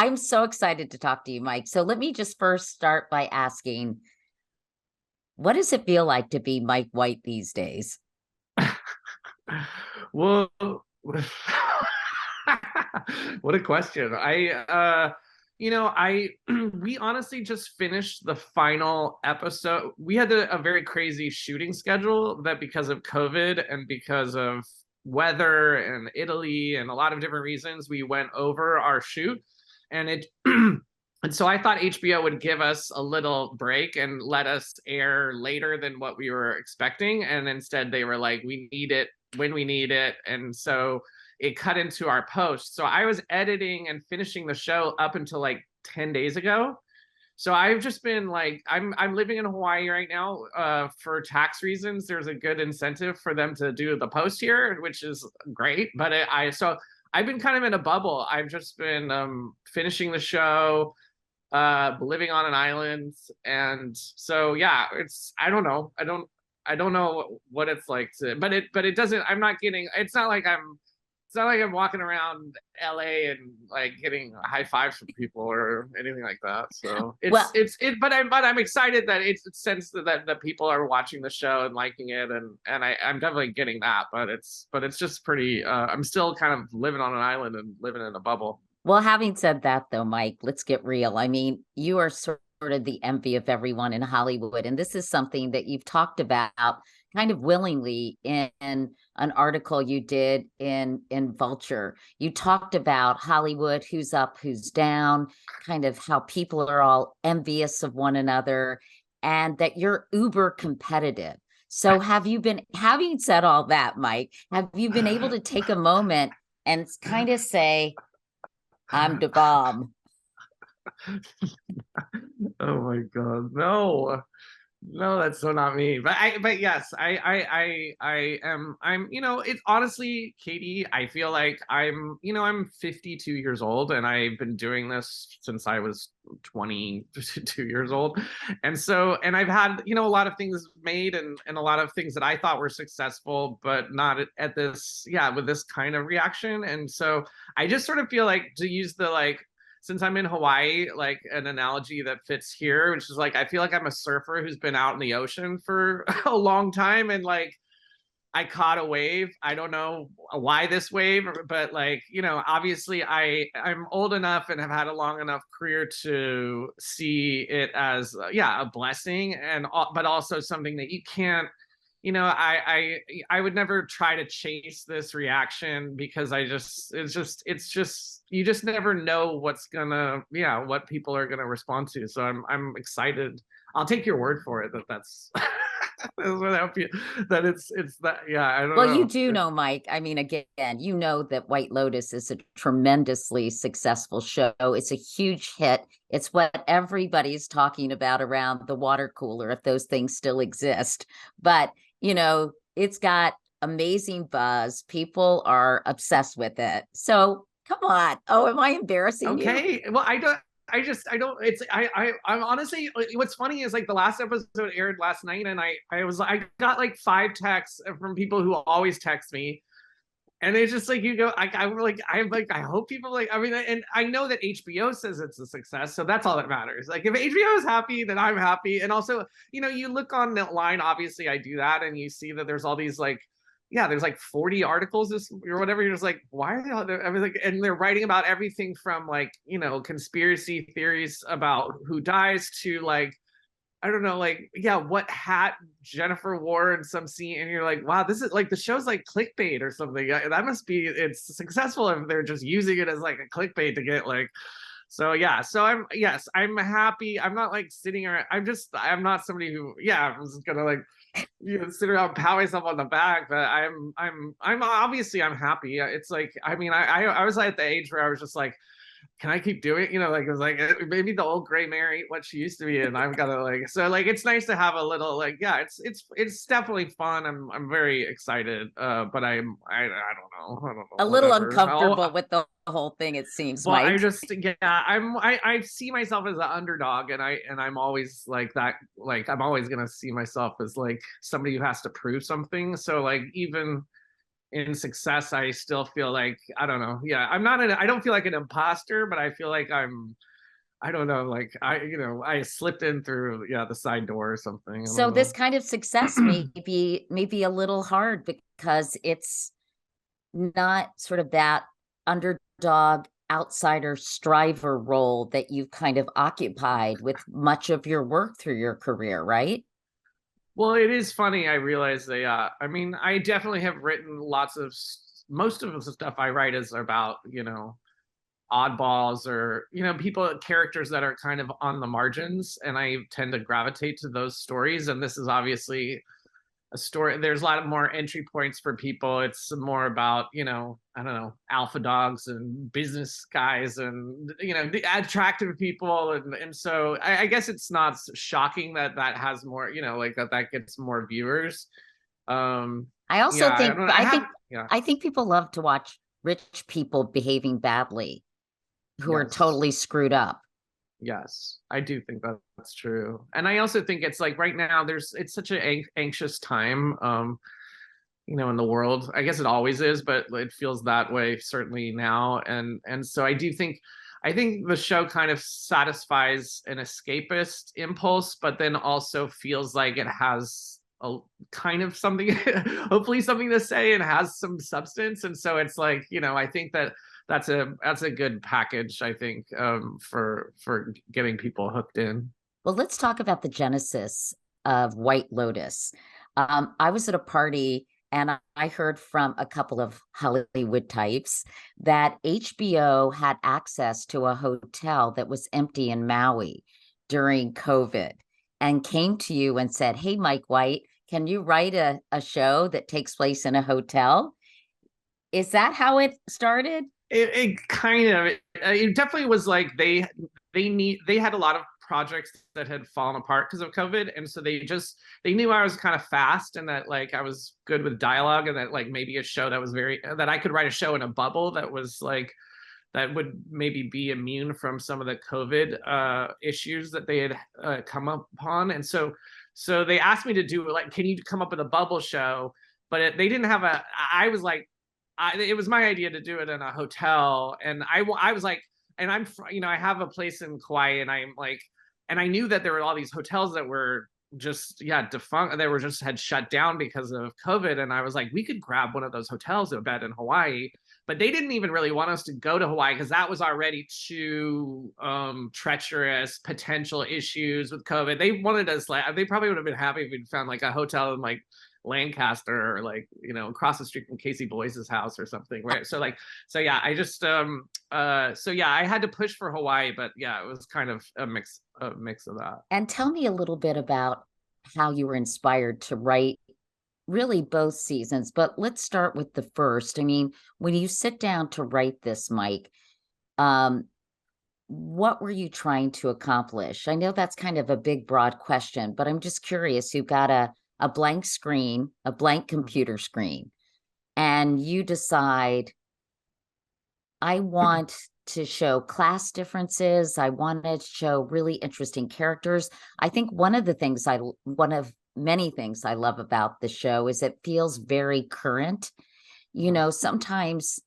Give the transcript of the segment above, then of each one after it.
I'm so excited to talk to you, Mike. So let me just first start by asking, what does it feel like to be Mike White these days? Well, what a question. I we honestly just finished the final episode. We had a very crazy shooting schedule that because of COVID and because of weather and Italy and a lot of different reasons, we went over our shoot. And it and so I thought HBO would give us a little break and let us air later than what we were expecting. And instead they were like, we need it when we need it. And so it cut into our post. So I was editing and finishing the show up until like 10 days ago. So I've just been like, I'm living in Hawaii right now for tax reasons. There's a good incentive for them to do the post here, which is great. But so I've been kind of in a bubble. I've just been finishing the show, living on an island, and so yeah, it's I don't know what it's like to, but it doesn't. I'm not getting. It's not like I'm walking around LA and like getting high fives from people or anything like that. So Well, but I'm excited that it's sense that people are watching the show and liking it, and I'm definitely getting that. But it's just pretty. I'm still kind of living on an island and living in a bubble. well, having said that, though, Mike, let's get real. I mean, you are sort of the envy of everyone in Hollywood, and this is something that you've talked about kind of willingly in an article you did in Vulture. You talked about Hollywood, who's up, who's down, kind of how people are all envious of one another, and that you're uber competitive. So, have you been, having said all that, Mike, have you been able to take a moment and kind of say, I'm the bomb? Oh my God, no. No, that's so not me. But yes, I am. It's honestly, Katie, I feel like I'm 52 years old and I've been doing this since I was 22 years old. And I've had, a lot of things made and a lot of things that I thought were successful, but not at this, yeah, with this kind of reaction. And so I just sort of feel like, to use the like, since I'm in Hawaii, like an analogy that fits here, which is like I feel like I'm a surfer who's been out in the ocean for a long time, and like I caught a wave. I don't know why this wave, but like, obviously I'm old enough and have had a long enough career to see it as yeah, a blessing, and but also something that you can't, I would never try to chase this reaction because it's just you just never know what people are gonna respond to. So I'm excited. I'll take your word for it that that's that it's that, yeah, I don't Well, you know. do know, Mike. I mean, again, you know that White Lotus is a tremendously successful show. It's a huge hit. It's what everybody's talking about around the water cooler, if those things still exist. But, it's got amazing buzz. People are obsessed with it. So come on. Oh, am I embarrassing you? Okay, well, I don't, it's I'm honestly, what's funny is like the last episode aired last night, and I got like 5 texts from people who always text me, and it's just like, I hope people like, I mean, and I know that HBO says it's a success, so that's all that matters. Like if HBO is happy, then I'm happy. And also, you look on the line, obviously I do that, and you see that there's all these like, yeah, there's like 40 articles or whatever. You're just like, why are they all there? I mean, like, and they're writing about everything from like, conspiracy theories about who dies to like, I don't know, like, yeah, what hat Jennifer wore in some scene, and you're like, wow, this is like the show's like clickbait or something. That must be it's successful if they're just using it as like a clickbait to get like. So yeah, so I'm happy. I'm not like sitting around. I'm not somebody who, yeah, I'm just gonna like, sit around pat myself on the back. But I'm obviously I'm happy. It's like, I mean, I was at the age where I was just like, can I keep doing it? Like it was like maybe the old gray Mary ain't what she used to be, and I've got to like, so like it's nice to have a little like, yeah, it's definitely fun. I'm very excited, but I don't know, A little whatever. uncomfortable with the whole thing, it seems, Well, I Mike. just, yeah, I see myself as an underdog, and I'm always like that. Like I'm always gonna see myself as like somebody who has to prove something. So like even in success, I still feel like, I don't know. Yeah, I don't feel like an imposter, but I feel like I don't know, like I slipped in through the side door or something. I So don't this know. kind of success may be a little hard because it's not sort of that underdog outsider striver role that you've kind of occupied with much of your work through your career, right? Well, it is funny. I realize that. I mean, I definitely have written most of the stuff I write is about oddballs or people characters that are kind of on the margins, and I tend to gravitate to those stories. And this is obviously a story. There's a lot of more entry points for people. It's more about I don't know, alpha dogs and business guys and the attractive people, and so I guess it's not shocking that that has more like that gets more viewers. I also Yeah, I think don't know. I I have think yeah. I think people love to watch rich people behaving badly who are Yes. totally screwed up. Yes, I do think that that's true. And I also think it's like right now it's such an anxious time in the world. I guess it always is, but it feels that way certainly now. And so I think the show kind of satisfies an escapist impulse, but then also feels like it has a kind of something, hopefully something to say, and has some substance. And so it's like, I think that's a good package, I think, for getting people hooked in. Well, let's talk about the genesis of White Lotus. I was at a party and I heard from a couple of Hollywood types that HBO had access to a hotel that was empty in Maui during COVID and came to you and said, "Hey, Mike White, can you write a show that takes place in a hotel?" Is that how it started? It kind of it definitely was like they had a lot of projects that had fallen apart because of COVID, and so they knew I was kind of fast and that like I was good with dialogue, and that like maybe a show that I could write a show in a bubble that was like that would maybe be immune from some of the COVID issues that they had come upon. And so they asked me to do, like, can you come up with a bubble show? But they didn't have I was like, it was my idea to do it in a hotel. And I was like, and I have a place in Kauai, and I'm like, and I knew that there were all these hotels that were just defunct, they were just had shut down because of COVID. And I was like, we could grab one of those hotels, a bed in Hawaii. But they didn't even really want us to go to Hawaii because that was already too treacherous, potential issues with COVID. They wanted us, like, they probably would have been happy if we'd found like a hotel in like Lancaster, or like across the street from Casey Boyce's house or something, right? So yeah, I just so yeah, I had to push for Hawaii, but yeah, it was kind of a mix of that. And tell me a little bit about how you were inspired to write really both seasons, but let's start with the first. I mean, when you sit down to write this, Mike, um, what were you trying to accomplish? I know that's kind of a big, broad question, but I'm just curious. You've got a blank screen, a blank computer screen, and you decide, I want to show class differences. I want to show really interesting characters. I think one of many things I love about the show is it feels very current. Sometimes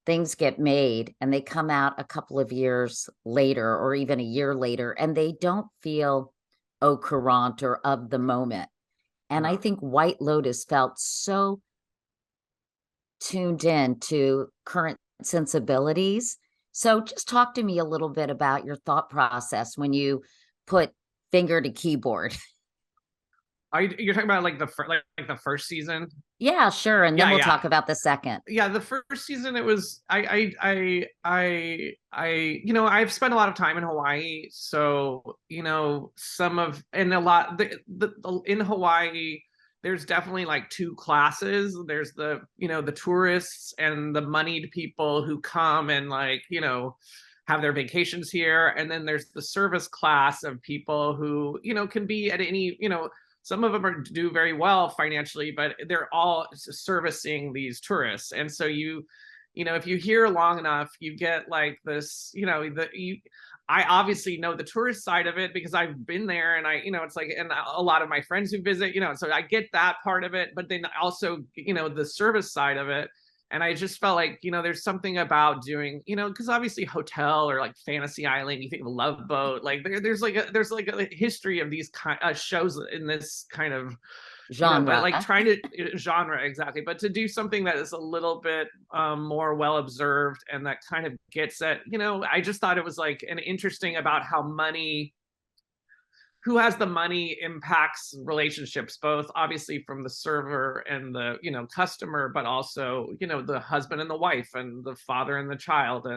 things get made and they come out a couple of years later or even a year later, and they don't feel au courant or of the moment. And I Yeah. think White Lotus felt so tuned in to current sensibilities. So just talk to me a little bit about your thought process when you put finger to keyboard. You're talking about like like the first season? Yeah, sure. And then Yeah, we'll yeah. talk about the second. Yeah, the first season, it was I've spent a lot of time in Hawaii, so some of and a lot in Hawaii there's definitely like two classes. There's the tourists and the moneyed people who come and like have their vacations here, and then there's the service class of people who can be at any some of them do very well financially, but they're all servicing these tourists. And so if you hear long enough, you get like this, I obviously know the tourist side of it because I've been there, and it's like, and a lot of my friends who visit, so I get that part of it, but then also, the service side of it. And I just felt like, there's something about doing, because obviously hotel or like Fantasy Island, you think of Love Boat, like there's like a history of these kind of shows in this kind of, but like Genre. trying to genre, exactly, but to do something that is a little bit more well observed, and that kind of gets at, I just thought it was like an interesting about how money, who has the money impacts relationships, both obviously from the server and the, customer, but also, the husband and the wife and the father and the child.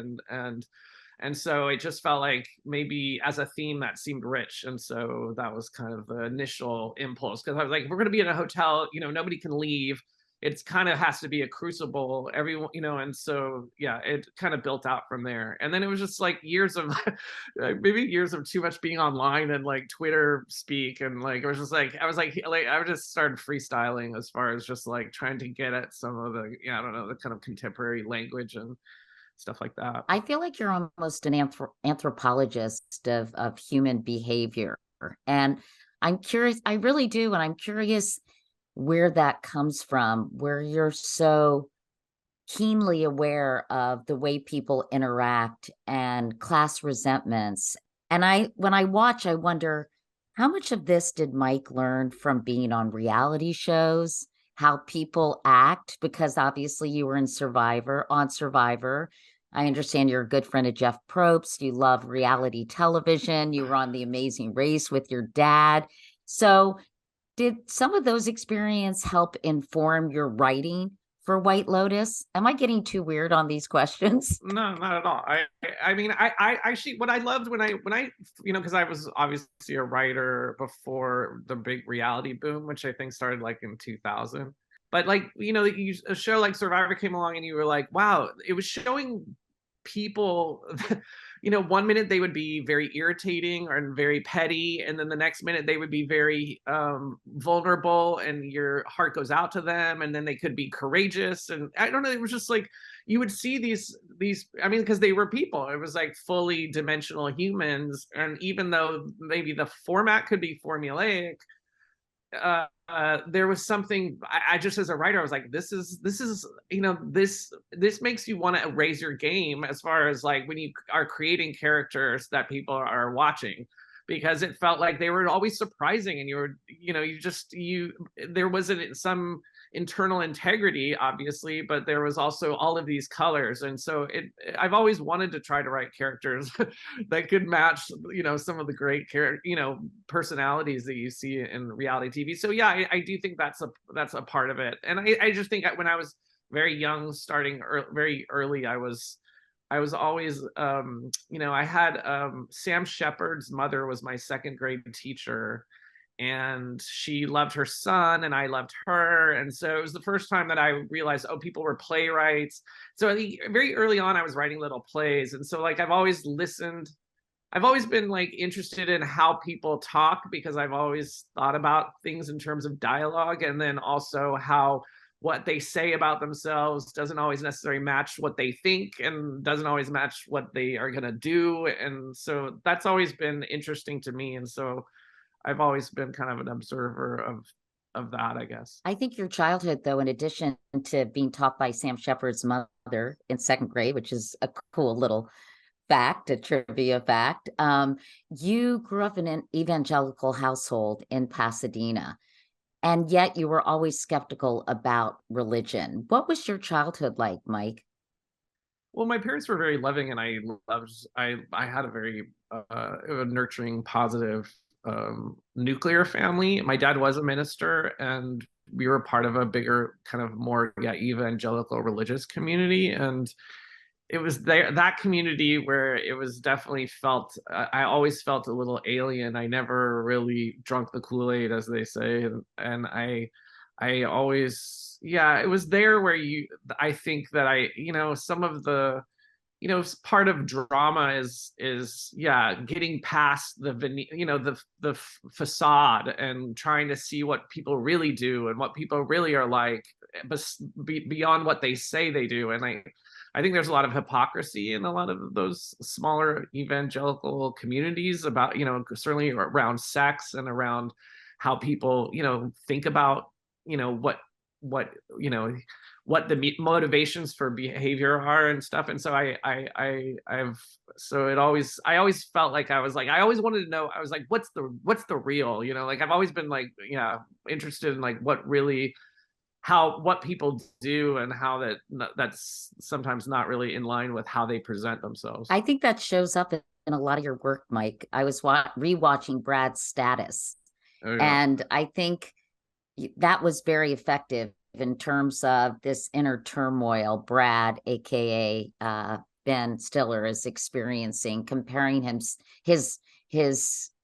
And so it just felt like maybe as a theme that seemed rich. And so that was kind of the initial impulse, because I was like, we're going to be in a hotel, nobody can leave. It's kind of has to be a crucible, everyone, and so yeah, it kind of built out from there. And then it was just like years of maybe years of too much being online and like Twitter speak, and like it was just like I just started freestyling as far as just like trying to get at some of the, I don't know, the kind of contemporary language and stuff like that. I feel like you're almost an anthropologist of human behavior. And I'm curious, I really do. And I'm curious where that comes from, where you're so keenly aware of the way people interact and class resentments. And when I watch, I wonder how much of this did Mike learn from being on reality shows, how people act, because obviously you were on Survivor. I understand you're a good friend of Jeff Probst. You love reality television. You were on The Amazing Race with your dad. So did some of those experiences help inform your writing for White Lotus? Am I getting too weird on these questions? No, not at all. I mean, I actually, what I loved when I because I was obviously a writer before the big reality boom, which I think started like in 2000. But like, a show like Survivor came along, and you were like, wow, it was showing people, 1 minute they would be very irritating or very petty, and then the next minute they would be very vulnerable, and your heart goes out to them, and then they could be courageous. And I don't know, it was just like you would see these, I mean, because they were people, it was like fully dimensional humans. And even though maybe the format could be formulaic, there was something, I just, as a writer, I was like, this is this makes you want to raise your game as far as like when you are creating characters that people are watching, because it felt like they were always surprising, and there wasn't some internal integrity, obviously, but there was also all of these colors. And so I've always wanted to try to write characters that could match, some of the great personalities that you see in reality TV. So yeah, I do think that's a part of it. And I just think when I was very young, starting very early, I was always, I had Sam Shepard's mother was my second grade teacher, and she loved her son and I loved her. And so it was the first time that I realized, oh, people were playwrights. So I think very early on I was writing little plays. And so like I've always been like interested in how people talk, because I've always thought about things in terms of dialogue, and then also how what they say about themselves doesn't always necessarily match what they think, and doesn't always match what they are going to do. And so that's always been interesting to me. And so I've always been kind of an observer of that, I guess. I think your childhood, though, in addition to being taught by Sam Shepard's mother in second grade, which is a cool little fact, a trivia fact, you grew up in an evangelical household in Pasadena, and yet you were always skeptical about religion. What was your childhood like, Mike? Well, my parents were very loving, and I had a very nurturing, positive nuclear family. My dad was a minister, and we were part of a bigger kind of more evangelical religious community. And it was that community where it was definitely felt, I always felt a little alien. I never really drunk the Kool-Aid, as they say. And I always, yeah, it was there where I think that some of the, part of drama is yeah, getting past the facade, and trying to see what people really do and what people really are like, but beyond what they say they do. And I think there's a lot of hypocrisy in a lot of those smaller evangelical communities about, certainly around sex and around how people, think about, what, you know, what the motivations for behavior are and stuff. And so I always felt like I always wanted to know, I was like, what's the real, like I've always been like, yeah, interested in like what people do and how that's sometimes not really in line with how they present themselves. I think that shows up in a lot of your work, Mike. I was rewatching Brad's Status, Oh yeah. and I think that was very effective in terms of this inner turmoil Brad, aka Ben Stiller, is experiencing, comparing his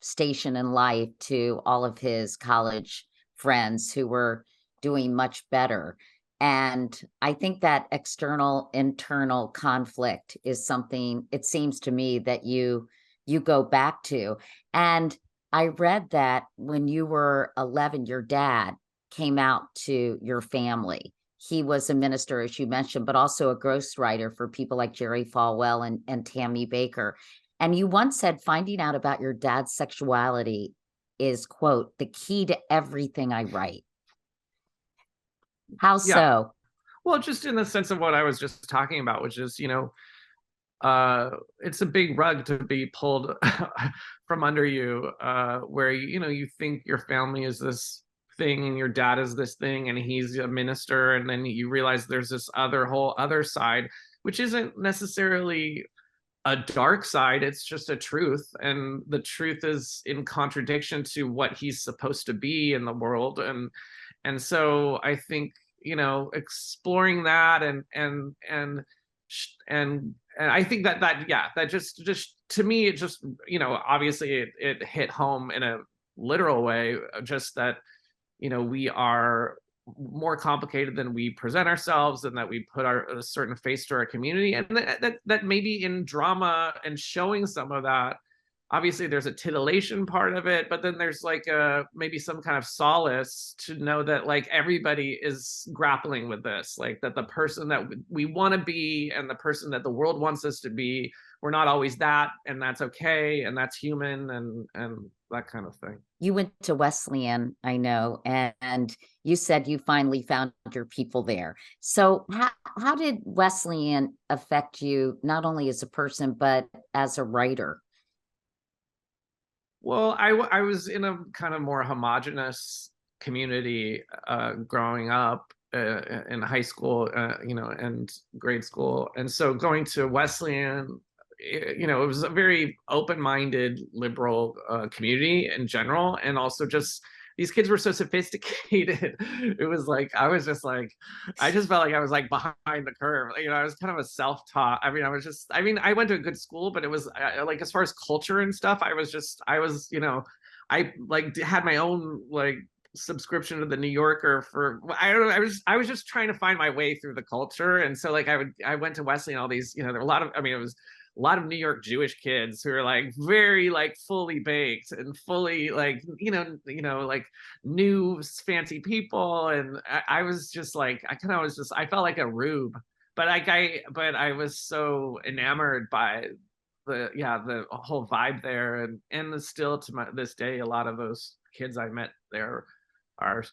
station in life to all of his college friends who were doing much better. And I think that external internal conflict is something, it seems to me, that you go back to. And I read that when you were 11, your dad came out to your family. He was a minister, as you mentioned, but also a ghostwriter for people like Jerry Falwell and Tammy Baker. And you once said finding out about your dad's sexuality is, quote, the key to everything I write. How Yeah. so? Well, just in the sense of what I was just talking about, which is, it's a big rug to be pulled from under you, where you think your family is this thing and your dad is this thing and he's a minister, and then you realize there's this whole other side, which isn't necessarily a dark side, it's just a truth, and the truth is in contradiction to what he's supposed to be in the world. And so I think, exploring that and I think that just to me, it just, obviously it hit home in a literal way, just that, we are more complicated than we present ourselves, and that we put a certain face to our community, and that maybe in drama and showing some of that, obviously there's a titillation part of it, but then there's like maybe some kind of solace to know that like everybody is grappling with this, like that the person that we want to be and the person that the world wants us to be, we're not always that, and that's okay, and that's human, and that kind of thing. You went to Wesleyan, I know, and you said you finally found your people there. So how did Wesleyan affect you, not only as a person, but as a writer? Well, I was in a kind of more homogenous community growing up, in high school, and grade school. And so going to Wesleyan, it was a very open-minded, liberal community in general. And also just these kids were so sophisticated. It was like, I just felt like I was like behind the curve. I was kind of a self-taught. I went to a good school, but it was like, as far as culture and stuff, I like had my own like subscription to the New Yorker for, I don't know, I was just trying to find my way through the culture. And so like I went to Wesley and all these, there were a lot of, it was a lot of New York Jewish kids who are like very like fully baked and fully like, like new fancy people. And I was just like, I felt like a rube, but I was so enamored by the whole vibe there. And still to this day, a lot of those kids I met there are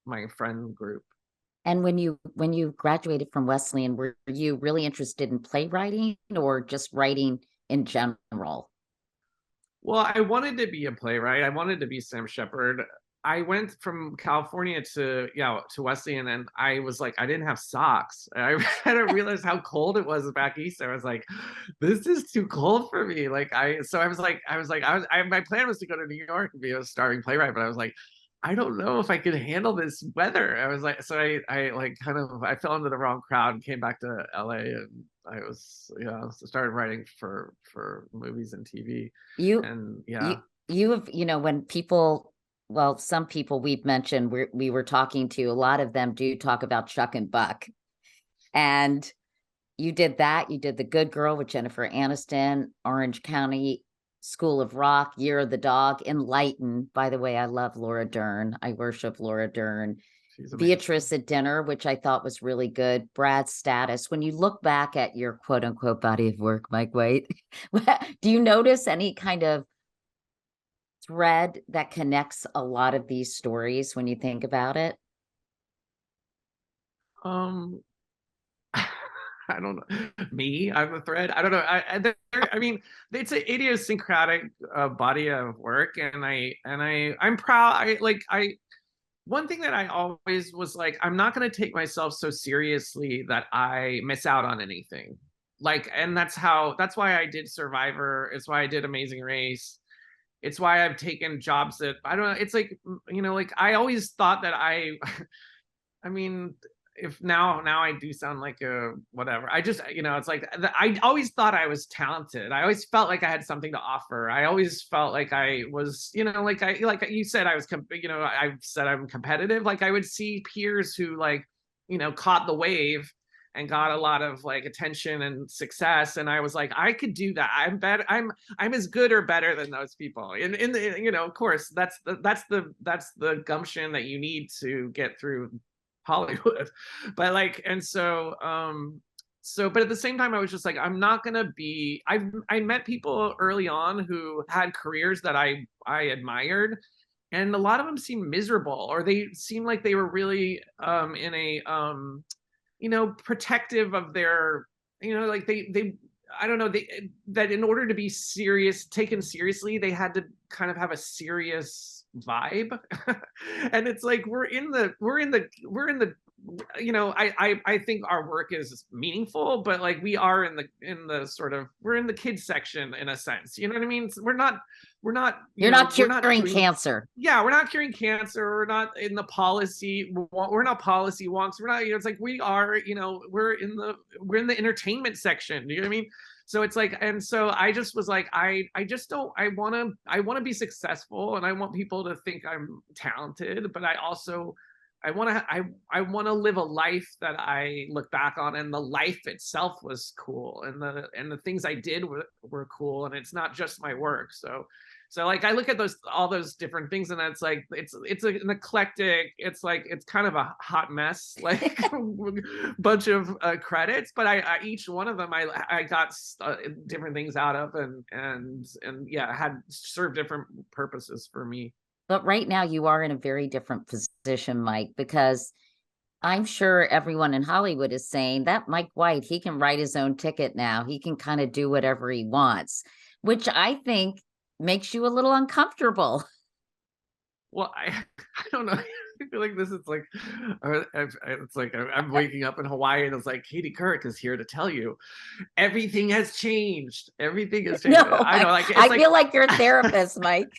my friend group. And when you graduated from Wesleyan, were you really interested in playwriting or just writing in general? Well, I wanted to be a playwright. I wanted to be Sam Shepard. I went from California to Wesleyan, and I was like, I didn't have socks. I didn't realize how cold it was back east. I was like, this is too cold for me. My plan was to go to New York and be a starring playwright, but I was like, I don't know if I could handle this weather. I was like, so I like kind of, I fell into the wrong crowd and came back to LA, and I was, started writing for movies and TV. You And you yeah. you have, when people, well, some people we've mentioned, we were talking to, a lot of them do talk about Chuck and Buck. And you did that. You did The Good Girl with Jennifer Aniston, Orange County School of Rock, Year of the Dog, Enlighten. By the way, I love Laura Dern. I worship Laura Dern. She's amazing. Beatrice at Dinner, which I thought was really good. Brad's Status. When you look back at your quote unquote body of work, Mike White, do you notice any kind of thread that connects a lot of these stories when you think about it? Um, I don't know. Me, I'm a thread. I don't know. I mean, it's an idiosyncratic body of work, and I'm proud. One thing that I always was like, I'm not going to take myself so seriously that I miss out on anything. Like, and that's why I did Survivor. It's why I did Amazing Race. It's why I've taken jobs that I don't know. It's like, like I always thought that I mean, if now I do sound like a whatever. I just, it's like I always thought I was talented. I always felt like I had something to offer. I always felt like I was, like you said, I was, I've said I'm competitive. Like I would see peers who like, caught the wave and got a lot of like attention and success, and I was like, I could do that. I'm better. I'm as good or better than those people. In the, of course, that's the gumption that you need to get through Hollywood. But like, and so but at the same time I was just like, I'm not gonna be I met people early on who had careers that I admired, and a lot of them seemed miserable, or they seemed like they were really in a protective of their, like they I don't know, that in order to be taken seriously, they had to kind of have a serious vibe. And it's like we're in the I think our work is meaningful, but like we are in the sort of, we're in the kids section in a sense, you know what I mean? We're not You're not we're not curing doing, cancer. yeah, we're not curing cancer. We're not in the policy. We're not policy wonks. We're not. It's like we are. We're in the entertainment section. You know what I mean? So it's like, and so I just was like, I just don't. I want to be successful, and I want people to think I'm talented. But I also, I want to live a life that I look back on, and the life itself was cool, and the things I did were cool, and it's not just my work. So like I look at all those different things, and it's like it's an eclectic. It's like it's kind of a hot mess, like bunch of credits. But I each one of them I got different things out of, and yeah, had served different purposes for me. But right now you are in a very different position, Mike, because I'm sure everyone in Hollywood is saying that Mike White, he can write his own ticket now. He can kind of do whatever he wants, which I think makes you a little uncomfortable. Well, I don't know. I feel like this is like, it's like I'm waking up in Hawaii, and it's like Katie Couric is here to tell you everything has changed. Everything has changed. No, I know, like it's I like feel like you're a therapist, Mike.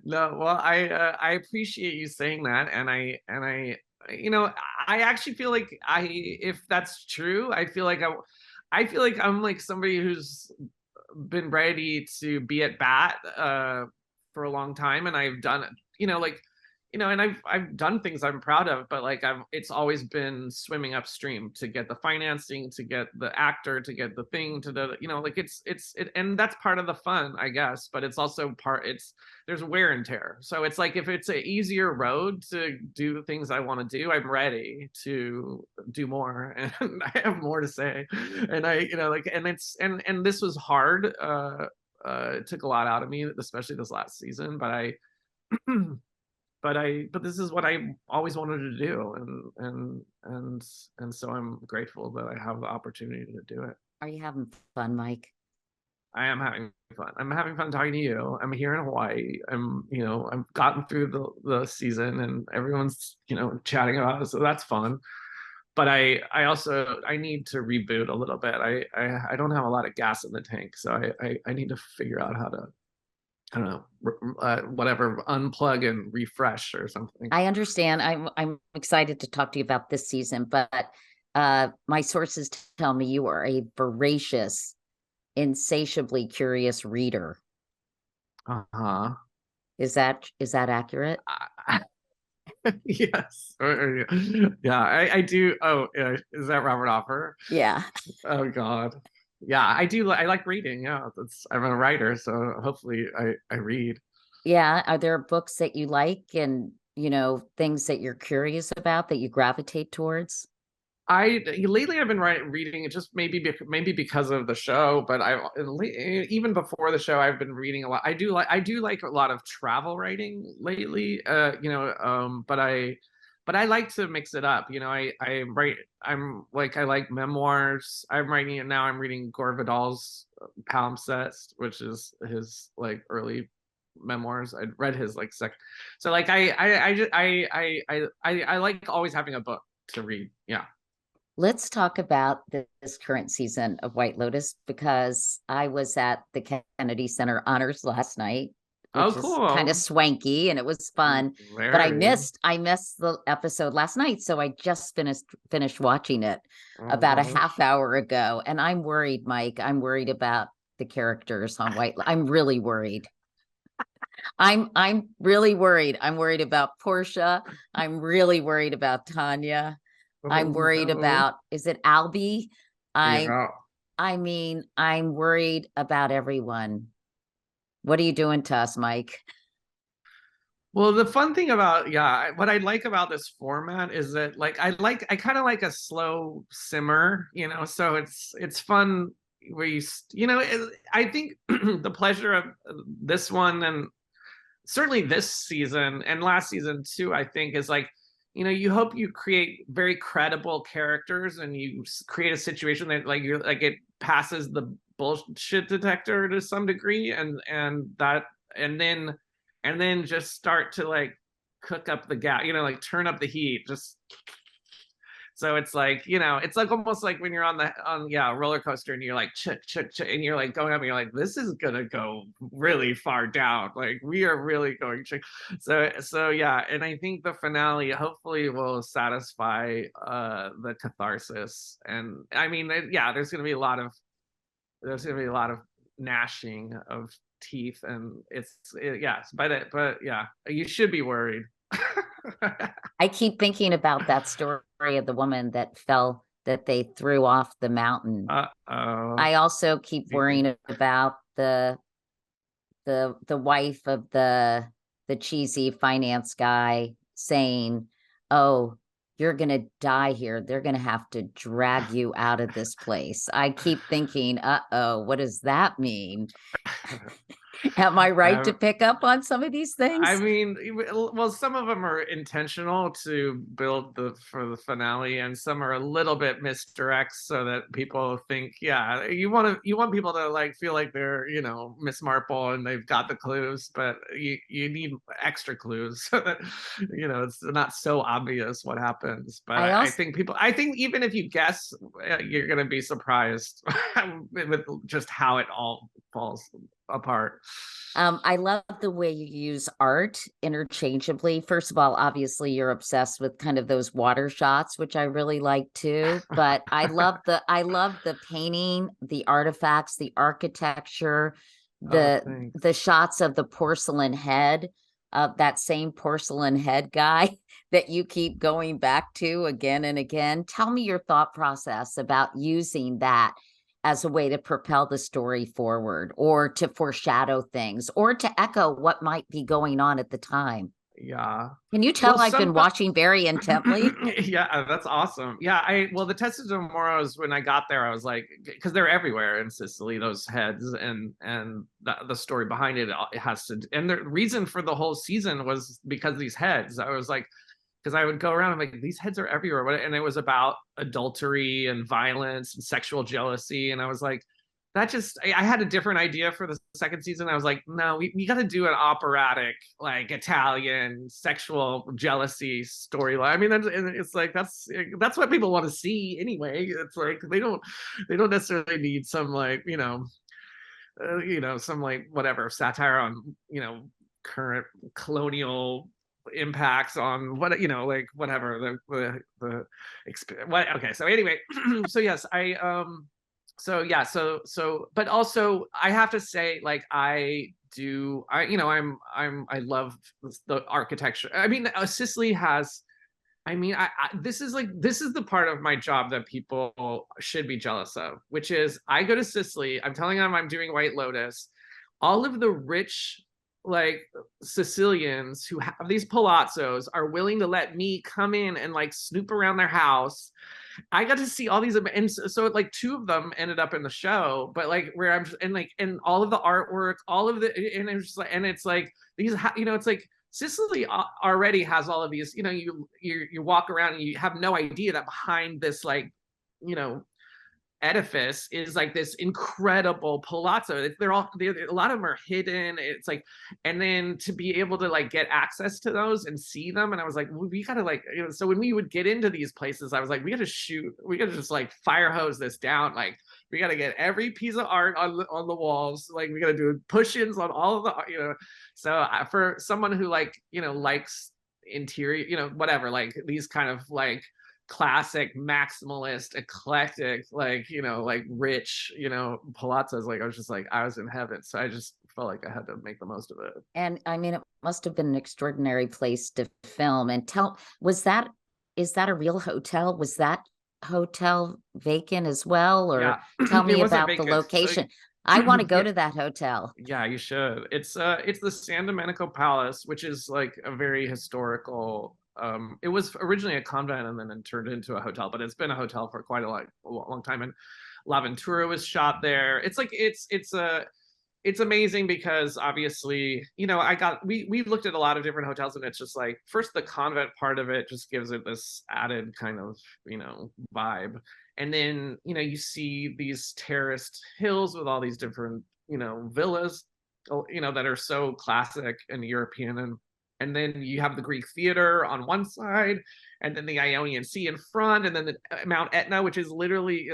no. Well, I appreciate you saying that, and I I actually feel like if that's true, I feel like I'm like somebody who's been ready to be at bat for a long time, and I've done it, like and I've done things I'm proud of, but like it's always been swimming upstream to get the financing, to get the actor, to get the thing, to the like and that's part of the fun, I guess, but it's also there's wear and tear. So it's like if it's an easier road to do the things I want to do, I'm ready to do more, and I have more to say, and I like, and it's and this was hard. It took a lot out of me, especially this last season, but but this is what I always wanted to do, and so I'm grateful that I have the opportunity to do it. Are you having fun, Mike? I am having fun. I'm having fun talking to you. I'm here in Hawaii. I've gotten through the season, and everyone's chatting about it, so that's fun. But I also I need to reboot a little bit. I don't have a lot of gas in the tank, so I need to figure out how to, I don't know, whatever, unplug and refresh or something. I understand. I'm excited to talk to you about this season, but my sources tell me you are a voracious, insatiably curious reader. Uh-huh. Is that accurate? Yes. Yeah, I do. Oh, yeah. Is that Robert Offer? Yeah. Oh God. Yeah, I do. I like reading. Yeah, I'm a writer, so hopefully I read. Yeah. Are there books that you like? And things that you're curious about that you gravitate towards? I lately I've been reading it, just maybe because of the show, but even before the show I've been reading a lot. I do like a lot of travel writing lately. But I like to mix it up. I write. I like memoirs. I'm writing it now. I'm reading Gore Vidal's Palimpsest, which is his like early memoirs. I read his like second. So like I like always having a book to read. Yeah. Let's talk about this current season of White Lotus, because I was at the Kennedy Center Honors last night, Oh, which is kind of cool. swanky and it was fun. But I Very. missed I missed the episode last night, so I just finished watching it about a Mhm. half hour ago. And I'm worried, Mike. I'm worried about the characters on White. I'm really worried. I'm really worried. I'm worried about Portia. I'm really worried about Tanya. I'm Oh, worried no. about, is it Albie? I Yeah. I mean, I'm worried about everyone. What are you doing to us, Mike? Well, the fun thing about, yeah, what I like about this format is that I kind of like a slow simmer, so it's fun where I think the pleasure of this one, and certainly this season and last season too, I think is like, you hope you create very credible characters and you create a situation that like you're like it passes the bullshit detector to some degree, and then just start to like cook up the gas, like turn up the heat, just so it's like almost like when you're on yeah, roller coaster and you're like chut chut chut and you're like going up and you're like, this is gonna go really far down. Like we are really going to. So yeah, and I think the finale hopefully will satisfy the catharsis. And I mean, yeah, there's gonna be a lot of gnashing of teeth, and yes, but yeah, you should be worried. I keep thinking about that story of the woman that they threw off the mountain. Uh-oh. I also keep worrying about the wife of the cheesy finance guy saying, "Oh, you're going to die here. They're going to have to drag you out of this place." I keep thinking, "Uh-oh, what does that mean?" Am I right to um, pick up on some of these I things? mean, well, some of them are intentional to build for the finale, and some are a little bit misdirects so that people think, yeah, you want people to like feel like they're, Miss Marple and they've got the clues, but you need extra clues so that it's not so obvious what happens. But I I also think even if you guess, you're gonna be surprised with just how it all falls apart. I love the way you use art interchangeably. First of all, obviously you're obsessed with kind of those water shots, which I really like too. But I love the painting, the artifacts, the architecture, Oh, the thanks. the shots of the porcelain head, that same porcelain head guy that you keep going back to again and again. Tell me your thought process about using that as a way to propel the story forward or to foreshadow things or to echo what might be going on at the time. Yeah. Can you Well, tell I've been watching very intently? yeah, that's awesome. Yeah, the Testa de Moros, when I got there, I was like, because they're everywhere in Sicily, those heads, and the story behind it has to, and the reason for the whole season was because of these heads. I was like, because I would go around and like, these heads are everywhere, and it was about adultery and violence and sexual jealousy, and I was like, I had a different idea for the second season. I was like, no, we got to do an operatic, like Italian sexual jealousy storyline. I mean, it's like that's what people want to see anyway. It's like they don't necessarily need some like some like whatever satire on current colonial impacts on like whatever what. Okay, so anyway, so yes, so yeah, but also I have to say, like, I love the architecture. I mean, Sicily has, I mean, this is the part of my job that people should be jealous of, which is I go to Sicily, I'm telling them I'm doing White Lotus, all of the rich like Sicilians who have these palazzos are willing to let me come in and like snoop around their house. I got to see all these, and so like two of them ended up in the show, but like where I'm just, and like, and all of the artwork, all of the, and it's just like, and it's like these, it's like Sicily already has all of these, you walk around and you have no idea that behind this like, you know, edifice is like this incredible palazzo. A lot of them are hidden. It's like, and then to be able to like get access to those and see them, and I was like, well, we gotta like, so when we would get into these places, I was like, we gotta just like fire hose this down. Like we gotta get every piece of art on the walls. Like we gotta do push-ins on all of the, so for someone who like, likes interior, whatever, like these kind of like classic maximalist eclectic like like rich palazzos, like I was just like, I was in heaven. So I just felt like I had to make the most of it. And I mean, it must have been an extraordinary place to film. And is that a real hotel? Was that hotel vacant as well? Yeah. Or tell It me wasn't about the vacant. location. I want to go Yeah, to that hotel. yeah, you should. It's the San Domenico Palace, which is like a very historical, it was originally a convent and then it turned into a hotel, but it's been a hotel for quite a long time. And L'Avventura was shot there. It's like it's amazing because obviously, we've looked at a lot of different hotels, and it's just like, first the convent part of it just gives it this added kind of, vibe. And then, you see these terraced hills with all these different, villas, that are so classic and European. And then you have the Greek theater on one side, and then the Ionian Sea in front, and then the Mount Etna, which is literally,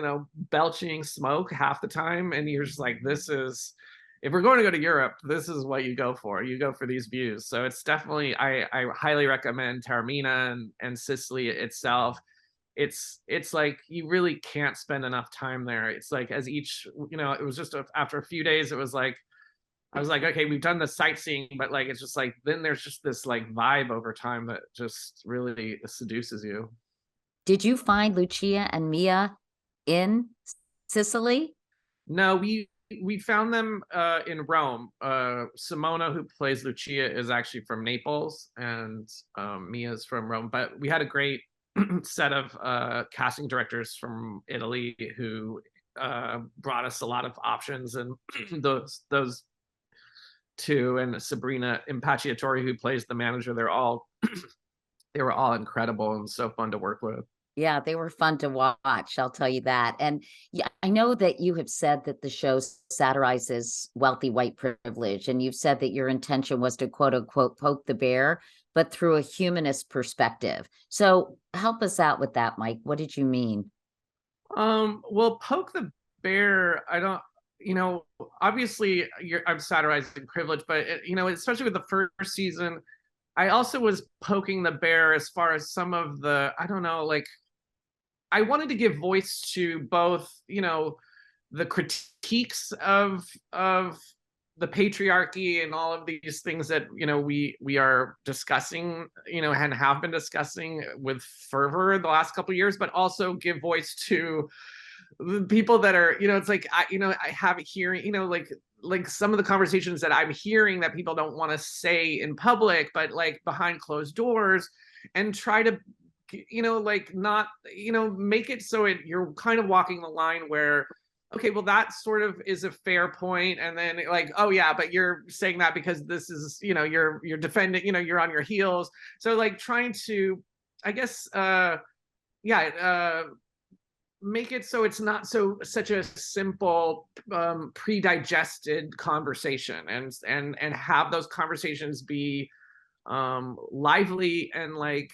belching smoke half the time. And you're just like, this is, if we're going to go to Europe, this is what you go for. You go for these views. So it's definitely, I highly recommend Taormina and Sicily itself. It's like you really can't spend enough time there. It's like as each, it was just after a few days, it was like, I was like, okay, we've done the sightseeing, but like it's just like then there's just this like vibe over time that just really seduces you. Did you find Lucia and Mia in Sicily? No, we found them in Rome. Simona, who plays Lucia, is actually from Naples, and Mia's from Rome. But we had a great set of casting directors from Italy who brought us a lot of options, and those two, and Sabrina Impacciatore, who plays the manager, they were all incredible and so fun to work with. Yeah, they were fun to watch, I'll tell you that. And yeah, I know that you have said that the show satirizes wealthy white privilege, and you've said that your intention was to quote unquote poke the bear, but through a humanist perspective. So help us out with that, Mike. What did you mean? Well, poke the bear, I don't, obviously I'm satirizing privilege, but especially with the first season, I also was poking the bear as far as some of the, I don't know, like I wanted to give voice to both, the critiques of the patriarchy and all of these things that we are discussing, and have been discussing with fervor the last couple of years, but also give voice to the people that are, it's like I have hearing, like some of the conversations that I'm hearing that people don't want to say in public, but like behind closed doors, and try to like not make it so you're kind of walking the line where, okay, well that sort of is a fair point, and then like, oh yeah, but you're saying that because this is you're defending, you're on your heels. So like trying to, I guess, make it so it's not such a simple pre-digested conversation, and have those conversations be lively and like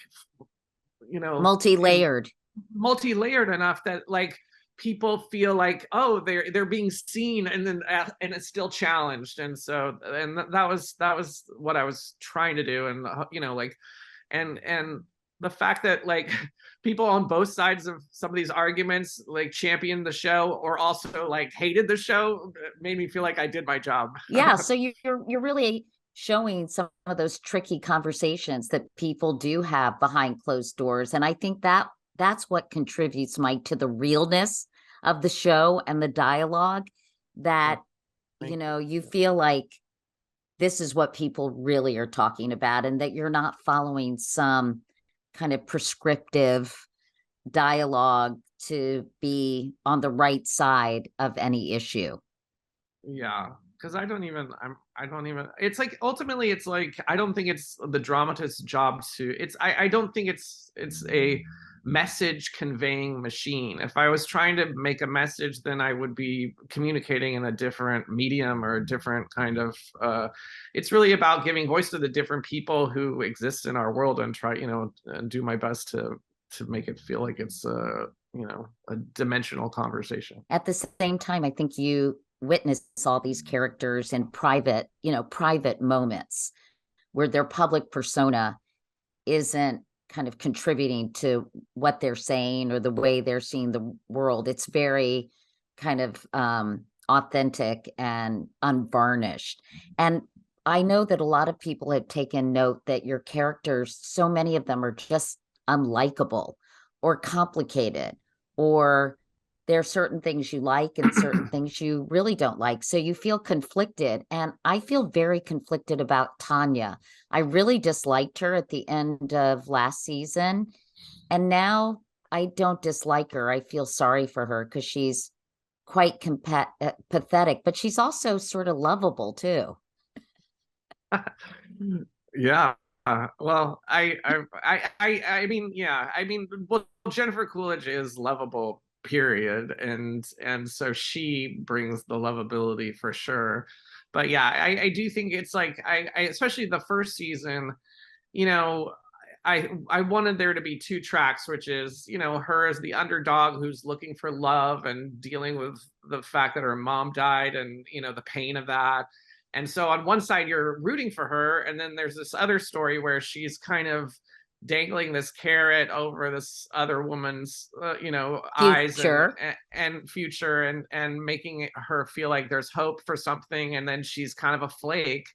Multi-layered. multi-layered enough that like people feel like, oh, they're being seen, and then and it's still challenged. And so, and that was what I was trying to do. And like, and the fact that like people on both sides of some of these arguments like championed the show or also like hated the show made me feel like I did my job. Yeah, so you're really showing some of those tricky conversations that people do have behind closed doors. And I think that that's what contributes, Mike, to the realness of the show and the dialogue, that Thank you feel like this is what people really are talking about, and that you're not following some kind of prescriptive dialogue to be on the right side of any issue. Yeah, because I don't even, it's like ultimately it's like I don't think it's the dramatist's job to, I don't think it's a message conveying machine. If I was trying to make a message, then I would be communicating in a different medium or a different kind of it's really about giving voice to the different people who exist in our world, and try, and do my best to make it feel like it's a dimensional conversation. At the same time, I think you witness all these characters in private, private moments where their public persona isn't kind of contributing to what they're saying or the way they're seeing the world. It's very kind of authentic and unvarnished. And I know that a lot of people have taken note that your characters, so many of them are just unlikable or complicated, or there are certain things you like and certain things you really don't like. So you feel conflicted. And I feel very conflicted about Tanya. I really disliked her at the end of last season. And now I don't dislike her. I feel sorry for her because she's quite pathetic, but she's also sort of lovable too. Yeah. Well, I mean, yeah, I mean, well, Jennifer Coolidge is lovable, period, and so she brings the lovability for sure. But yeah, I do think it's like I especially the first season, you know, I wanted there to be two tracks, which is, her as the underdog who's looking for love and dealing with the fact that her mom died, and the pain of that. And so on one side you're rooting for her, and then there's this other story where she's kind of dangling this carrot over this other woman's eyes, Future. and future, and making her feel like there's hope for something, and then she's kind of a flake.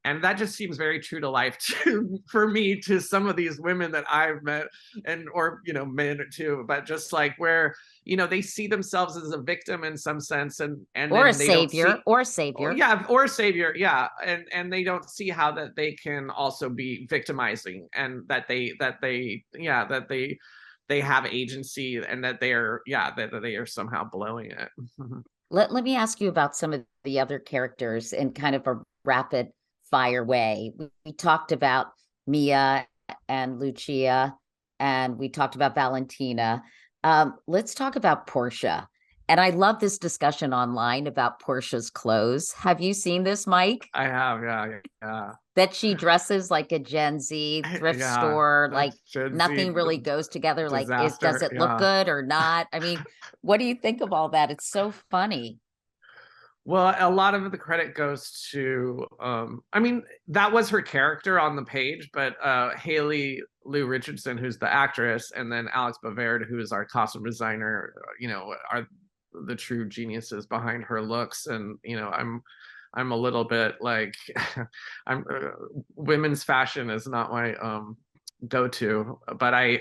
And that just seems very true to life too, for me, to some of these women that I've met, and or men too, but just like where they see themselves as a victim in some sense, and Or a then they don't savior, see, or a oh, savior. yeah, or a savior, yeah, and they don't see how that they can also be victimizing, and that they have agency, and that that they are somehow blowing it. Let me ask you about some of the other characters in kind of a rapid fire way. We talked about Mia and Lucia, and we talked about Valentina. Let's talk about Portia. And I love this discussion online about Portia's clothes. Have you seen this, Mike? I have, yeah, yeah. That she dresses like a Gen Z thrift Yeah, store, like that's Gen Z nothing really goes together. Like, does disaster. it look Yeah. good or not? I mean, what do you think of all that? It's so funny. Well, a lot of the credit goes to, I mean, that was her character on the page, but Haley Lou Richardson, who's the actress, and then Alex Bavard, who is our costume designer, are the true geniuses behind her looks. And I'm a little bit like, I'm women's fashion is not my go-to, but I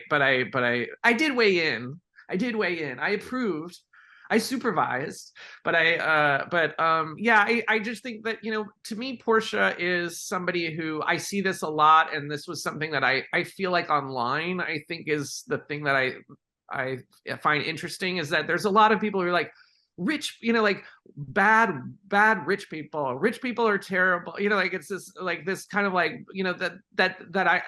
did weigh in. I approved. I supervised, but yeah, I just think that, to me, Portia is somebody who, I see this a lot, and this was something that I feel like online, I think is the thing that I find interesting, is that there's a lot of people who are like, rich, like bad rich people are terrible, like it's this kind of like, that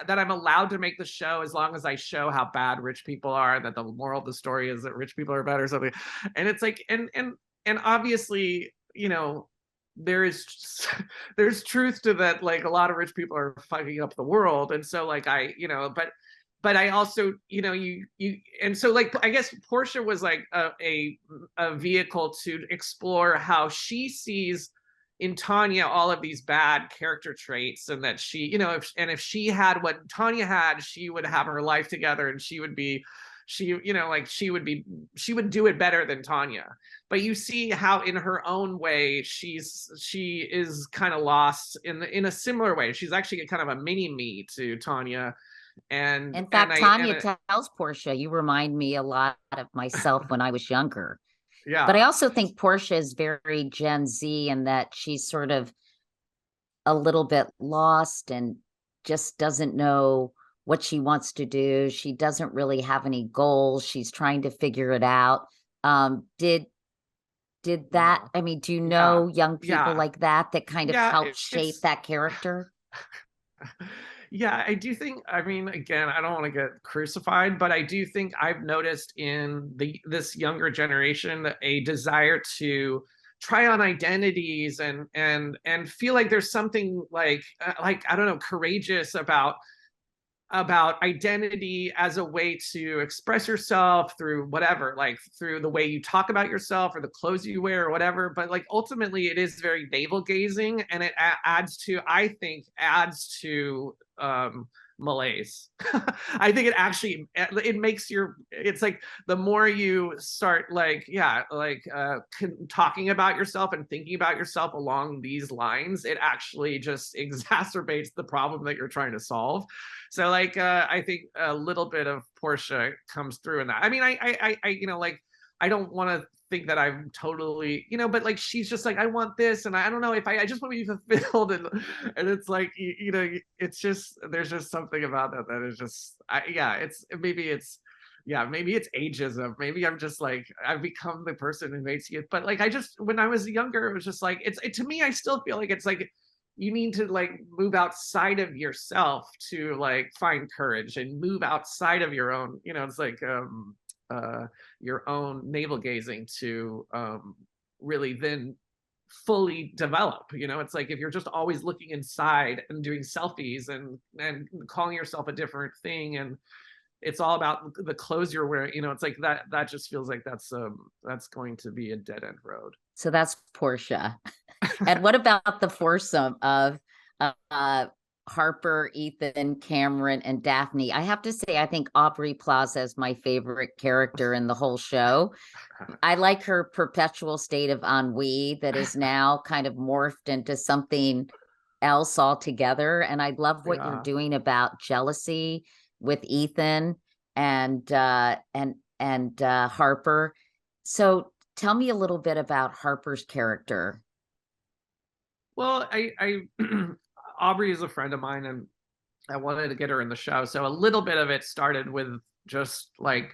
I'm allowed to make the show as long as I show how bad rich people are, and that the moral of the story is that rich people are bad or something. And it's like, and obviously, there is there's truth to that, like a lot of rich people are fucking up the world. And so like but I also, and so like, I guess Portia was like a vehicle to explore how she sees in Tanya all of these bad character traits, and that she, if she had what Tanya had, she would have her life together, and she would be, like she would do it better than Tanya. But you see how in her own way she is kind of lost in a similar way. She's actually kind of a mini me to Tanya. and In and fact, I Tanya and tells Portia, you remind me a lot of myself when I was younger. But I yeah, also think Portia is very Gen Z in that she's sort of a little bit lost and just doesn't know what she wants to do. She doesn't really have any goals. She's trying to figure it out. Did that, Yeah. I mean, do you Yeah. know young people Yeah. like that that kind of Yeah. help shape It's that character? yeah, I do think, I mean, again, I don't want to get crucified, but I do think I've noticed in this younger generation a desire to try on identities and feel like there's something like I don't know, courageous about identity as a way to express yourself through whatever, like through the way you talk about yourself or the clothes you wear or whatever. But like ultimately, it is very navel gazing, and it adds to, I think, adds to malaise. I think it actually it makes it's like the more you start like talking about yourself and thinking about yourself along these lines, it actually just exacerbates the problem that you're trying to solve. So like I think a little bit of Portia comes through in that. I mean, I you know, like I don't want to think that I'm totally, you know, but like she's just like, I want this, and I don't know if I just want to be fulfilled, and it's like you know, it's just there's just something about that is just yeah, it's maybe it's yeah, maybe it's ageism. Maybe I'm just like I've become the person who makes you. But like I just when I was younger, it was just like to me. I still feel like it's like you need to like move outside of yourself to like find courage and move outside of your own. You know, it's like your own navel gazing to really then fully develop. You know, it's like if you're just always looking inside and doing selfies and calling yourself a different thing, and it's all about the clothes you're wearing, you know, it's like that just feels like that's going to be a dead end road. So that's Portia. And what about the foursome of Harper, Ethan, Cameron, and Daphne? I have to say, I think Aubrey Plaza is my favorite character in the whole show. I like her perpetual state of ennui that is now kind of morphed into something else altogether. And I love what you're Yeah. doing about jealousy with Ethan and Harper. So tell me a little bit about Harper's character. Well, I Aubrey is a friend of mine, and I wanted to get her in the show. So a little bit of it started with just like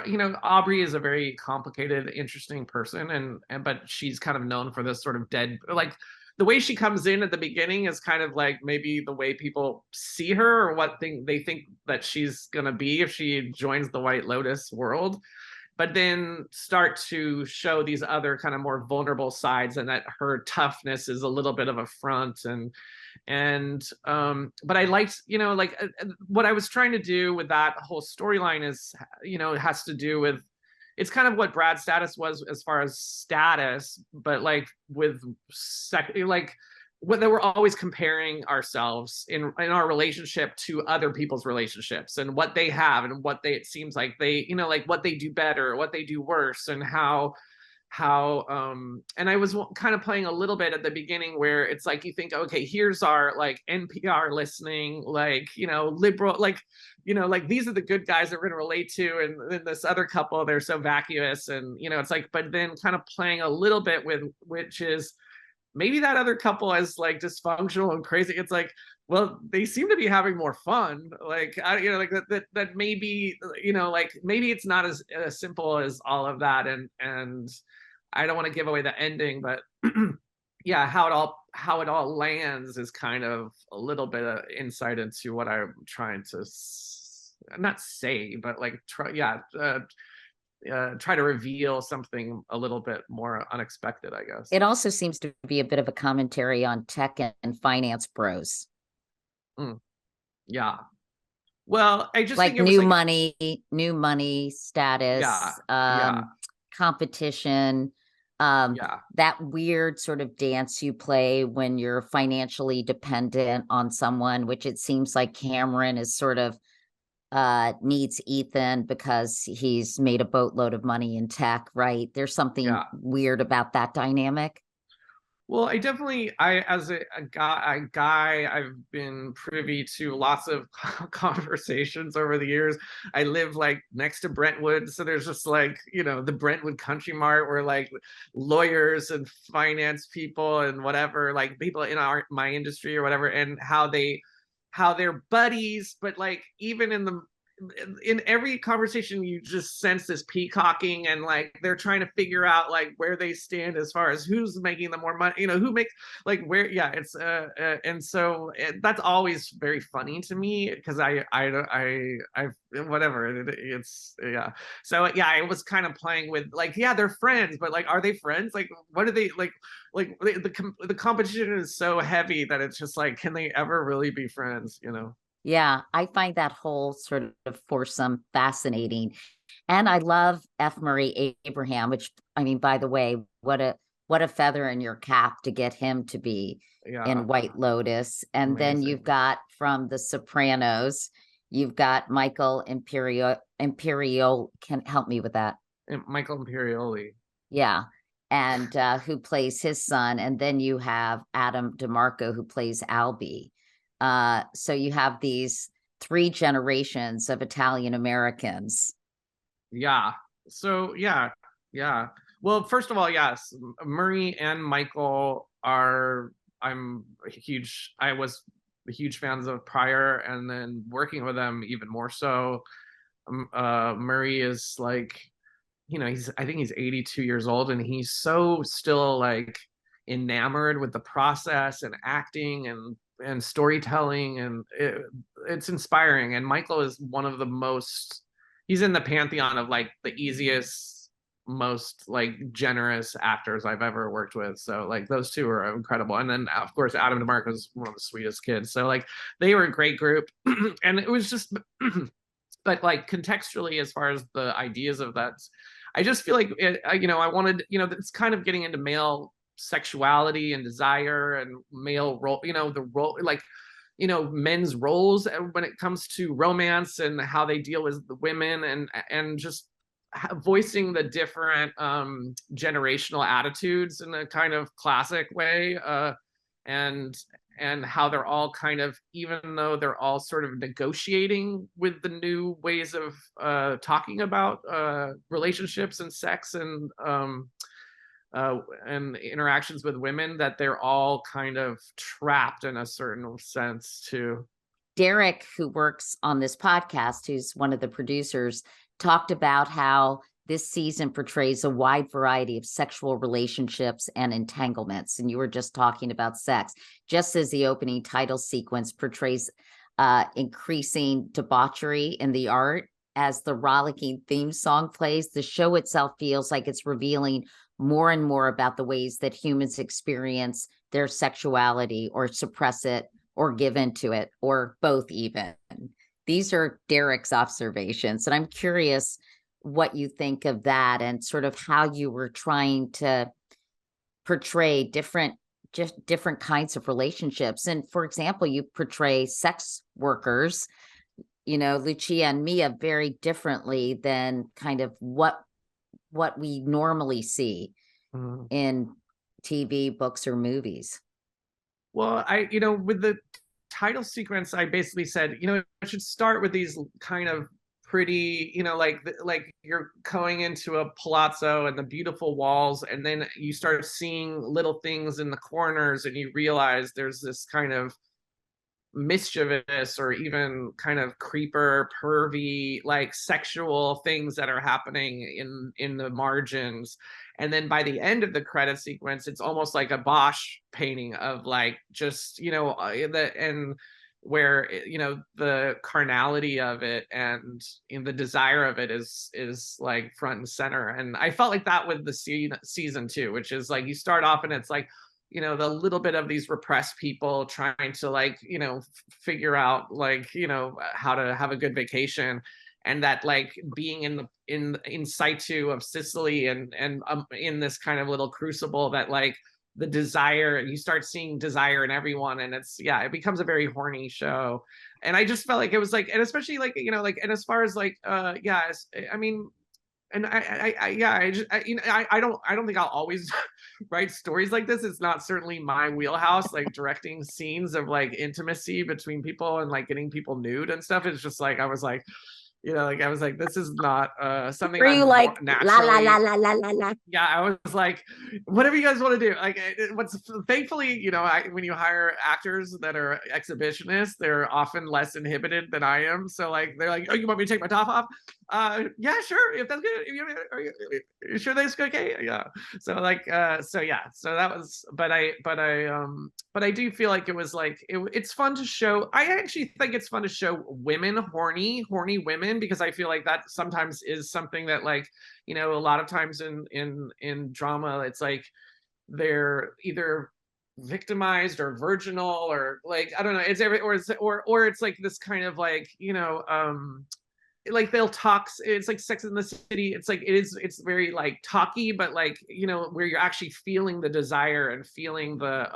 you know, Aubrey is a very complicated, interesting person, and but she's kind of known for this sort of dead, like the way she comes in at the beginning is kind of like maybe the way people see her or what thing they think that she's gonna be if she joins the White Lotus world, but then start to show these other kind of more vulnerable sides, and that her toughness is a little bit of a front. And but I liked, you know, like what I was trying to do with that whole storyline is, you know, it has to do with, it's kind of what Brad's status was as far as status, but like with like what they were always comparing ourselves in our relationship to other people's relationships and what they have and what they, it seems like they, you know, like what they do better, what they do worse, and how and I was kind of playing a little bit at the beginning where it's like you think, okay, here's our like NPR listening, like, you know, liberal, like, you know, like these are the good guys that we're going to relate to, and then this other couple, they're so vacuous, and you know, it's like, but then kind of playing a little bit with, which is maybe that other couple is like dysfunctional and crazy. It's like, well, they seem to be having more fun. Like, you know, like that maybe, you know, like maybe it's not as simple as all of that. And I don't want to give away the ending, but yeah, how it all lands is kind of a little bit of insight into what I'm trying to not say, but like try to reveal something a little bit more unexpected, I guess. It also seems to be a bit of a commentary on tech and finance bros. Mm, yeah. Well, I just think Like it was like, new money yeah, status, yeah, competition, yeah, that weird sort of dance you play when you're financially dependent on someone, which it seems like Cameron is sort of needs Ethan because he's made a boatload of money in tech, right? There's something yeah. weird about that dynamic. Well, I definitely, as a guy, I've been privy to lots of conversations over the years. I live like next to Brentwood, so there's just like, the Brentwood Country Mart where like lawyers and finance people and whatever, like people in my industry or whatever, and how they're buddies, but like even in every conversation you just sense this peacocking, and like they're trying to figure out like where they stand as far as who's making the more money, who makes like where, yeah, it's and so that's always very funny to me because I whatever it's, yeah. So yeah, I was kind of playing with like, yeah, they're friends, but like, are they friends? Like, what are they like the competition is so heavy that it's just like, can they ever really be friends? Yeah, I find that whole sort of foursome fascinating. And I love F. Murray Abraham, which, I mean, by the way, what a feather in your cap to get him to be Yeah, in White Lotus. And then you've amazing. got from The Sopranos, you've got Michael Imperiol can help me with that. And Michael Imperioli. Yeah. And who plays his son. And then you have Adam DeMarco, who plays Albie. So you have these three generations of Italian Americans. Yeah. So yeah. Well, first of all, yes, Murray and Michael are. I was huge fans of prior, and then working with them even more so. Murray is like, I think he's 82 years old, and he's so still like enamored with the process and acting and storytelling, and it's inspiring. And Michael is one of the most, he's in the pantheon of like the easiest, most like generous actors I've ever worked with. So like those two are incredible. And then of course Adam DeMarco is one of the sweetest kids. So like they were a great group. And it was just but like contextually, as far as the ideas of that, I just feel like I wanted, it's kind of getting into male sexuality and desire and male role, the role, like, men's roles when it comes to romance and how they deal with the women, and just voicing the different generational attitudes in a kind of classic way, and how they're all kind of, even though they're all sort of negotiating with the new ways of talking about relationships and sex and interactions with women, that they're all kind of trapped in a certain sense too. Derek, who works on this podcast, who's one of the producers, talked about how this season portrays a wide variety of sexual relationships and entanglements. And you were just talking about sex, just as the opening title sequence portrays increasing debauchery in the art. As the rollicking theme song plays, the show itself feels like it's revealing more and more about the ways that humans experience their sexuality or suppress it or give into it, or both even. These are Derek's observations, and I'm curious what you think of that and sort of how you were trying to portray different kinds of relationships. And for example, you portray sex workers, Lucia and Mia, very differently than kind of what we normally see Mhm. in TV, books, or movies. Well, with the title sequence, I basically said, I should start with these kind of pretty, like you're going into a palazzo and the beautiful walls, and then you start seeing little things in the corners, and you realize there's this kind of mischievous or even kind of creeper pervy like sexual things that are happening in the margins. And then by the end of the credit sequence, it's almost like a Bosch painting of like just the and where the carnality of it and the desire of it is like front and center. And I felt like that with the season two, which is like you start off and it's like the little bit of these repressed people trying to like figure out like how to have a good vacation, and that like being in situ of Sicily, and in this kind of little crucible, that like the desire, you start seeing desire in everyone, and it becomes a very horny show. And I just felt like it was like, and especially like like, and as far as like I mean, and yeah, I don't think I'll always write stories like this. It's not certainly my wheelhouse, like directing scenes of like intimacy between people and like getting people nude and stuff. It's just like, I was like, like I was like, this is not something Were you I'm like la la la naturally. la la la la? Yeah, I was like, whatever you guys want to do. Like, what's thankfully, when you hire actors that are exhibitionists, they're often less inhibited than I am. So like, they're like, oh, you want me to take my top off? Yeah, sure. If that's good. Are you sure that's okay? Yeah. So like, so yeah. So that was, but I do feel like it was like it's fun to show. I actually think it's fun to show women horny women, because I feel like that sometimes is something that like, a lot of times in drama, it's like they're either victimized or virginal, or like, I don't know, it's every, or it's like this kind of like, like they'll talk, it's like Sex in the City, it's like it's very like talky, but like, where you're actually feeling the desire and feeling the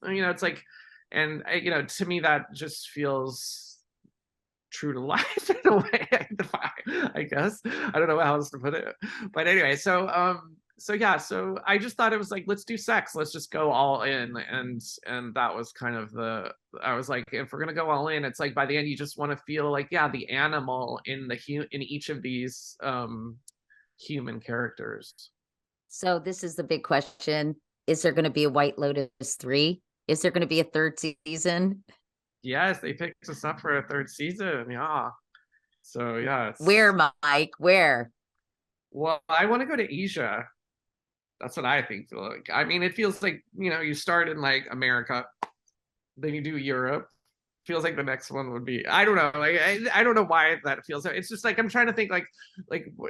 it's like, and to me that just feels true to life in a way. I guess I don't know how else to put it, but anyway, so yeah, so I just thought it was like, let's do sex, let's just go all in, and that was kind of the, I was like, if we're gonna go all in, it's like by the end you just want to feel like, yeah, the animal in in each of these human characters. So this is the big question. Is there going to be a White Lotus 3? Is there going to be a third season? Yes, they picked us up for a third season. Yeah. So yeah, Where, Mike? Where? well, I want to go to Asia. That's what I think. Like, I mean, it feels like, you start in like America, then you do Europe. Feels like the next one would be, I don't know, like I don't know why that feels. It's just like I'm trying to think like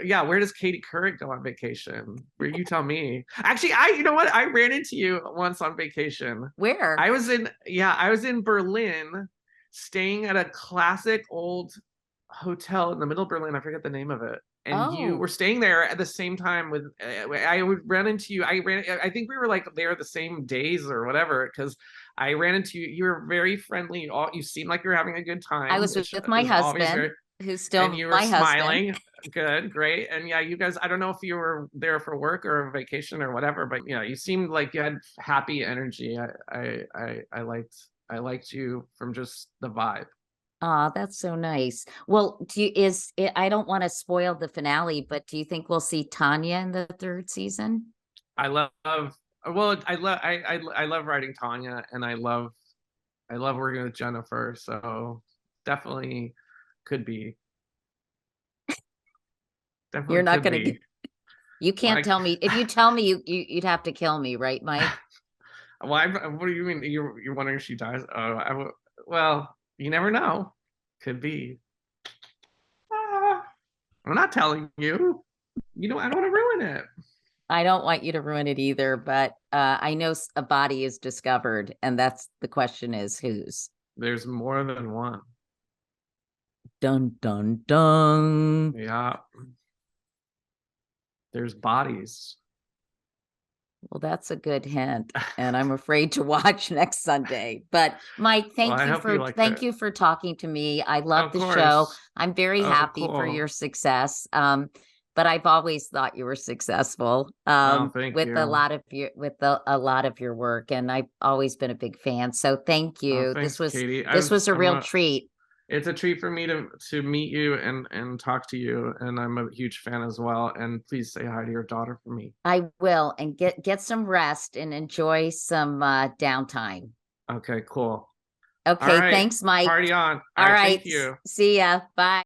yeah, where does Katie Couric go on vacation? Where, you tell me. Actually, you know what? I ran into you once on vacation. Where? I was in Berlin, staying at a classic old hotel in the middle of Berlin. I forget the name of it. And you Oh, were staying there at the same time with, I would run into you. I think we were like there the same days or whatever, because I ran into you. You were very friendly. You seemed like you were having a good I time, was which with my is always husband, very, who's and still you were my husband. smiling. Good, great. And yeah, you guys, I don't know if you were there for work or vacation or whatever, but yeah, you seemed like you had happy energy. I liked you from just the vibe. Oh, that's so nice. Well, I don't want to spoil the finale, but do you think we'll see Tanya in the third season? I love, well, I love writing Tanya, and I love working with Jennifer, so definitely could be. You're Definitely not could going to, be. you can't Like, tell me. If you tell me, you'd have to kill me, right, Mike? well, what do you mean? You're wondering if she dies? Oh, well, you never know. Could be. Ah, I'm not telling you. I don't want to ruin it. I don't want you to ruin it either, but I know a body is discovered, and that's the question is whose. There's more than one. Dun dun dun. Yeah, there's bodies. Well, that's a good hint, and I'm afraid to watch next Sunday. But Mike, Well, I hope you liked thank it. you for talking to me. I love Of the show. course. I'm very Oh, happy for your cool. success. But I've always thought you were successful Oh, thank with a you. lot of a lot of your work, and I've always been a big fan. So thank Oh, you. thanks, Katie. This was a real treat. It's a treat for me to meet you and talk to you, and I'm a huge fan as well. And please say hi to your daughter for me. I will, and get some rest and enjoy some downtime. Okay, cool. All Okay, right, thanks, Mike. party on. All All right, right, thank you. see ya. Bye.